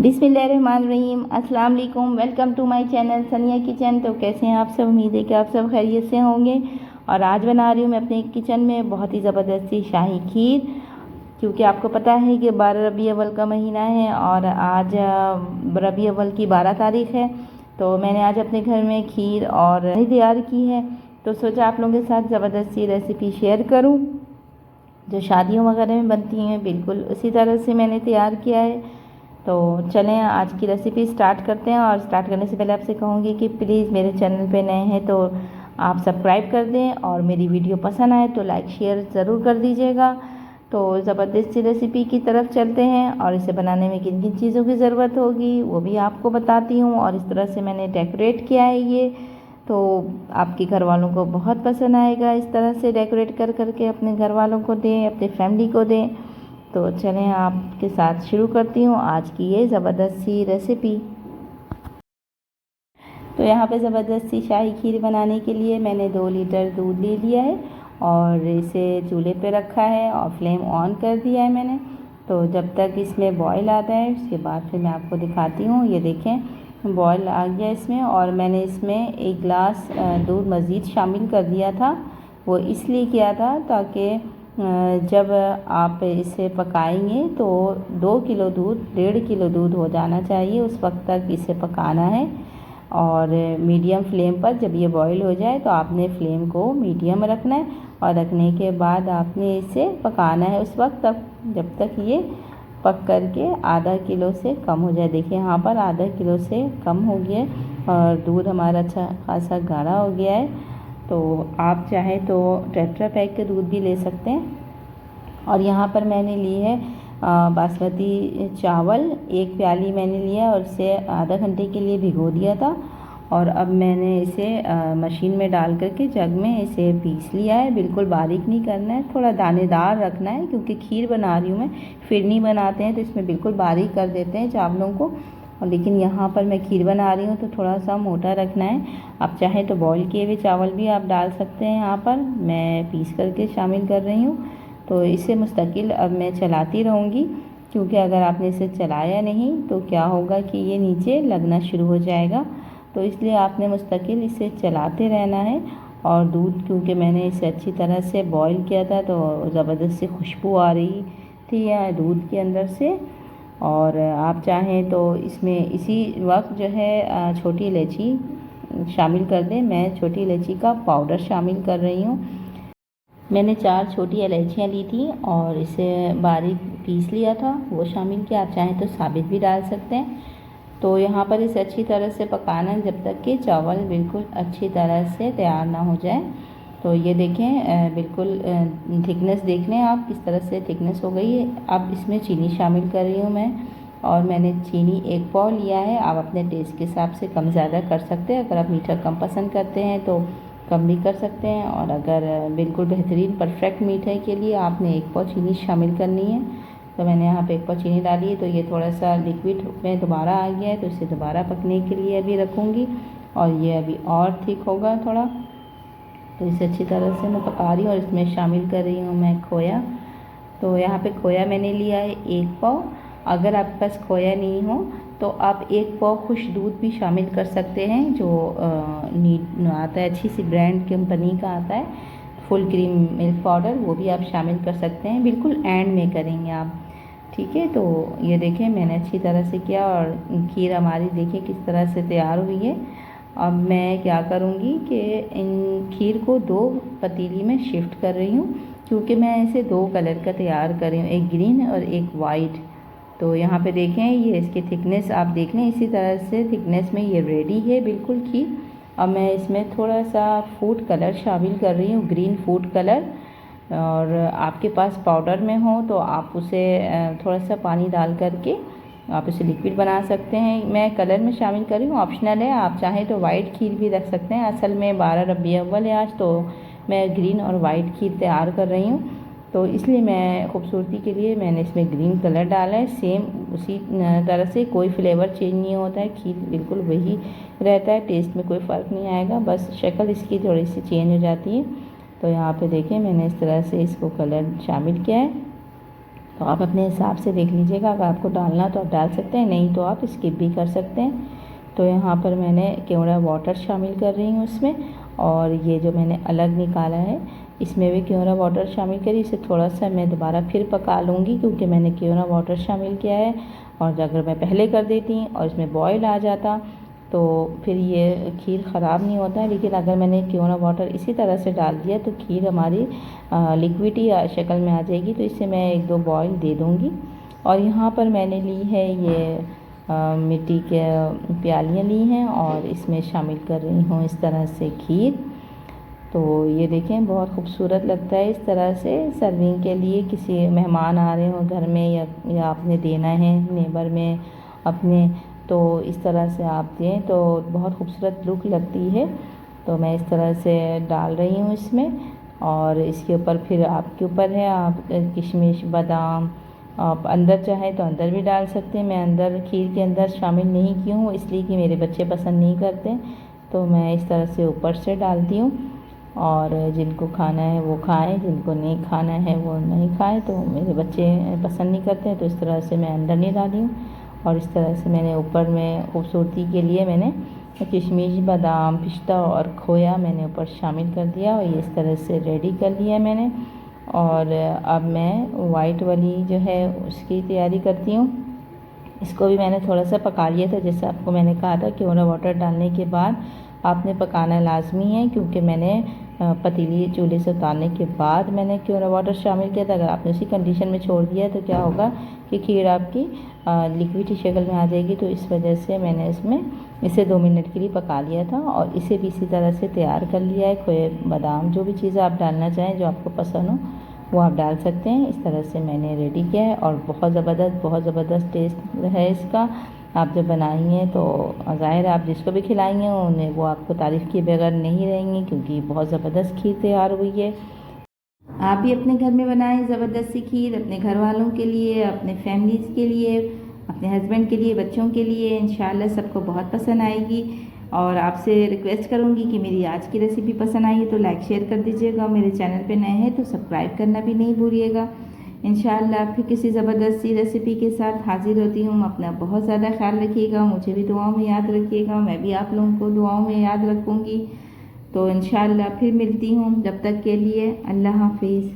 बिस्मिल्लाहिर्रहमानिर्रहीम। अस्सलाम वालेकुम। वेलकम टू माय चैनल सनिया किचन। तो कैसे हैं आप सब? उम्मीद है कि आप सब खैरियत से होंगे। और आज बना रही हूँ मैं अपने किचन में बहुत ही ज़बरदस्ती शाही खीर, क्योंकि आपको पता है कि 12 रबी अव्वल का महीना है और आज रबी अव्वल की 12 तारीख़ है। तो मैंने आज अपने घर में खीर और दही तैयार की है, तो सोचा आप लोगों के साथ ज़बरदस्ती रेसिपी शेयर करूँ जो शादियों वगैरह में बनती हैं, बिल्कुल उसी तरह से मैंने तैयार किया है। तो चलें आज की रेसिपी स्टार्ट करते हैं। और स्टार्ट करने से पहले आपसे कहूँगी कि प्लीज़ मेरे चैनल पे नए हैं तो आप सब्सक्राइब कर दें, और मेरी वीडियो पसंद आए तो लाइक शेयर ज़रूर कर दीजिएगा। तो ज़बरदस्ती रेसिपी की तरफ चलते हैं, और इसे बनाने में किन किन चीज़ों की ज़रूरत होगी वो भी आपको बताती हूँ। और इस तरह से मैंने डेकोरेट किया है ये, तो आपके घर वालों को बहुत पसंद आएगा। इस तरह से डेकोरेट कर करके अपने घर वालों को दें, अपनी फैमिली को दें। तो चलें आपके साथ शुरू करती हूँ आज की ये ज़बरदस्ती रेसिपी। तो यहाँ पे ज़बरदस्ती शाही खीर बनाने के लिए मैंने 2 लीटर दूध ले लिया है और इसे चूल्हे पे रखा है और फ्लेम ऑन कर दिया है मैंने। तो जब तक इसमें बॉयल आता है उसके बाद फिर मैं आपको दिखाती हूँ। ये देखें बॉयल आ गया इसमें, और मैंने इसमें 1 गिलास दूध मज़ीद शामिल कर दिया था। वो इसलिए किया था ताकि जब आप इसे पकाएंगे तो 2 किलो दूध 1.5 किलो दूध हो जाना चाहिए, उस वक्त तक इसे पकाना है। और मीडियम फ्लेम पर जब ये बॉईल हो जाए तो आपने फ्लेम को मीडियम रखना है, और रखने के बाद आपने इसे पकाना है उस वक्त तक जब तक ये पक करके आधा किलो से कम हो जाए। देखिए यहाँ पर आधा किलो से कम हो गया है और दूध हमारा अच्छा खासा गाढ़ा हो गया है। तो आप चाहें तो टेट्रा पैक के दूध भी ले सकते हैं। और यहाँ पर मैंने ली है बासमती चावल 1 प्याली मैंने लिया और इसे आधा घंटे के लिए भिगो दिया था। और अब मैंने इसे मशीन में डाल करके जग में इसे पीस लिया है। बिल्कुल बारीक नहीं करना है, थोड़ा दानेदार रखना है, क्योंकि खीर बना रही हूँ मैं। फिरनी बनाते हैं तो इसमें बिल्कुल बारीक कर देते हैं चावलों को, और लेकिन यहाँ पर मैं खीर बना रही हूँ तो थोड़ा सा मोटा रखना है। आप चाहें तो बॉईल किए हुए चावल भी आप डाल सकते हैं। यहाँ पर मैं पीस करके शामिल कर रही हूँ। तो इसे मुस्तकिल अब मैं चलाती रहूँगी, क्योंकि अगर आपने इसे चलाया नहीं तो क्या होगा कि ये नीचे लगना शुरू हो जाएगा। तो इसलिए आपने मुस्तकिल इसे चलाते रहना है। और दूध क्योंकि मैंने इसे अच्छी तरह से बॉईल किया था तो ज़बरदस्त सी खुशबू आ रही थी या दूध के अंदर से। और आप चाहें तो इसमें इसी वक्त जो है छोटी इलायची शामिल कर दें। मैं छोटी इलायची का पाउडर शामिल कर रही हूँ। मैंने 4 छोटी इलायचियाँ ली थी और इसे बारीक पीस लिया था, वो शामिल किया। आप चाहें तो साबित भी डाल सकते हैं। तो यहाँ पर इसे अच्छी तरह से पकाना है जब तक कि चावल बिल्कुल अच्छी तरह से तैयार ना हो जाए। तो ये देखें बिल्कुल थिकनेस देख लें आप, किस तरह से थिकनेस हो गई है। अब इसमें चीनी शामिल कर रही हूँ मैं, और मैंने चीनी 1 पाव लिया है। आप अपने टेस्ट के हिसाब से कम ज़्यादा कर सकते हैं। अगर आप मीठा कम पसंद करते हैं तो कम भी कर सकते हैं, और अगर बिल्कुल बेहतरीन परफेक्ट मीठे के लिए आपने 1 पाव चीनी शामिल करनी है। तो मैंने यहाँ पे 1 पाव चीनी डाली है। तो ये थोड़ा सा लिक्विड में दोबारा आ गया है, तो इसे दोबारा पकने के लिए अभी रखूँगी, और ये अभी और थिक होगा थोड़ा। तो इसे अच्छी तरह से मैं पका रही हूँ, और इसमें शामिल कर रही हूँ मैं खोया। तो यहाँ पे खोया मैंने लिया है 1 पाव। अगर आपके पास खोया नहीं हो तो आप 1 पाव खुश दूध भी शामिल कर सकते हैं, जो आता है अच्छी सी ब्रांड कंपनी का आता है, फुल क्रीम मिल्क पाउडर, वो भी आप शामिल कर सकते हैं। बिल्कुल एंड में करेंगे आप, ठीक है। तो ये देखें मैंने अच्छी तरह से किया, और खीर हमारी देखिए किस तरह से तैयार हुई है। अब मैं क्या करूँगी कि इन खीर को 2 पतीली में शिफ्ट कर रही हूँ, क्योंकि मैं इसे 2 कलर का तैयार कर रही हूँ, एक ग्रीन और एक वाइट। तो यहाँ पे देखें ये इसकी थिकनेस आप देख लें, इसी तरह से थिकनेस में ये रेडी है बिल्कुल खीर। अब मैं इसमें थोड़ा सा फूड कलर शामिल कर रही हूँ, ग्रीन फूड कलर। और आपके पास पाउडर में हो तो आप उसे थोड़ा सा पानी डाल करके आप इसे लिक्विड बना सकते हैं। मैं कलर में शामिल कर रही हूँ, ऑप्शनल है। आप चाहें तो वाइट खीर भी रख सकते हैं। असल में 12 रबी अव्वल है आज, तो मैं ग्रीन और वाइट खीर तैयार कर रही हूँ, तो इसलिए मैं खूबसूरती के लिए मैंने इसमें ग्रीन कलर डाला है। सेम उसी तरह से कोई फ्लेवर चेंज नहीं होता है, खीर बिल्कुल वही रहता है, टेस्ट में कोई फ़र्क नहीं आएगा, बस शक्ल इसकी थोड़ी सी चेंज हो जाती है। तो यहाँ पे देखें मैंने इस तरह से इसको कलर शामिल किया है। तो आप अपने हिसाब से देख लीजिएगा, अगर आपको डालना तो आप डाल सकते हैं, नहीं तो आप स्किप भी कर सकते हैं। तो यहाँ पर मैंने क्योड़ा वाटर शामिल कर रही हूँ इसमें, और ये जो मैंने अलग निकाला है इसमें भी क्योड़ा वाटर शामिल करी। इसे थोड़ा सा मैं दोबारा फिर पका लूँगी क्योंकि मैंने क्योड़ा वाटर शामिल किया है, और अगर मैं पहले कर देती और इसमें बॉयल आ जाता तो फिर ये खीर ख़राब नहीं होता है। लेकिन अगर मैंने क्योड़ा वाटर इसी तरह से डाल दिया तो खीर हमारी लिक्विडी शक्ल में आ जाएगी। तो इसे मैं 1-2 बॉयल दे दूँगी। और यहाँ पर मैंने ली है ये मिट्टी के प्यालियाँ ली हैं और इसमें शामिल कर रही हूँ इस तरह से खीर। तो ये देखें बहुत खूबसूरत लगता है इस तरह से सर्विंग के लिए। किसी मेहमान आ रहे हो घर में या आपने देना है नेबर में अपने, तो इस तरह से आप दें तो बहुत खूबसूरत लुक लगती है। तो मैं इस तरह से डाल रही हूँ इसमें, और इसके ऊपर फिर आपके ऊपर है, आप किशमिश बादाम आप अंदर चाहें तो अंदर भी डाल सकते हैं। मैं अंदर खीर के अंदर शामिल नहीं की हूँ इसलिए कि मेरे बच्चे पसंद नहीं करते, तो मैं इस तरह से ऊपर से डालती हूँ। और जिनको खाना है वो खाएं, जिनको नहीं खाना है वो नहीं खाएं। तो मेरे बच्चे पसंद नहीं करते हैं तो इस तरह से मैं अंदर नहीं डाली हूँ। और इस तरह से मैंने ऊपर में खूबसूरती के लिए मैंने किशमिश बादाम पिस्ता और खोया मैंने ऊपर शामिल कर दिया, और ये इस तरह से रेडी कर लिया मैंने। और अब मैं वाइट वाली जो है उसकी तैयारी करती हूँ। इसको भी मैंने थोड़ा सा पका लिया था, जैसे आपको मैंने कहा था क्योड़ा वाटर डालने के बाद आपने पकाना लाजमी है, क्योंकि मैंने पतीली चूल्हे से उतारने के बाद मैंने क्योड़ा वाटर शामिल किया था। अगर आपने उसी कंडीशन में छोड़ दिया तो क्या होगा कि खीर आपकी लिक्विड शक्ल में आ जाएगी। तो इस वजह से मैंने इसे 2 मिनट के लिए पका लिया था, और इसे भी इसी तरह से तैयार कर लिया है। खोए बादाम जो भी चीज़ें आप डालना चाहें जो आपको पसंद हो वो आप डाल सकते हैं। इस तरह से मैंने रेडी किया है, और बहुत ज़बरदस्त टेस्ट है इसका। आप जब बनाएंगे तो ज़ाहिर है आप जिसको भी खिलाएंगे उन्हें वो आपको तारीफ़ किए बगैर नहीं रहेंगी, क्योंकि बहुत ज़बरदस्त खीर तैयार हुई है। आप भी अपने घर में बनाएं ज़बरदस्त सी खीर, अपने घर वालों के लिए, अपने फैमिलीज़ के लिए, अपने हस्बैंड के लिए, बच्चों के लिए। इंशाल्लाह सबको बहुत पसंद आएगी। और आपसे रिक्वेस्ट करूंगी कि मेरी आज की रेसिपी पसंद आई है तो लाइक शेयर कर दीजिएगा। मेरे चैनल पे नए हैं तो सब्सक्राइब करना भी नहीं भूलिएगा। इंशाल्लाह फिर किसी ज़बरदस्त सी रेसिपी के साथ हाजिर होती हूँ। अपना बहुत ज़्यादा ख्याल रखिएगा, मुझे भी दुआओं में याद रखिएगा, मैं भी आप लोगों को दुआओं में याद रखूँगी। तो इंशाल्लाह फिर मिलती हूँ, जब तक के लिए अल्लाह हाफिज़।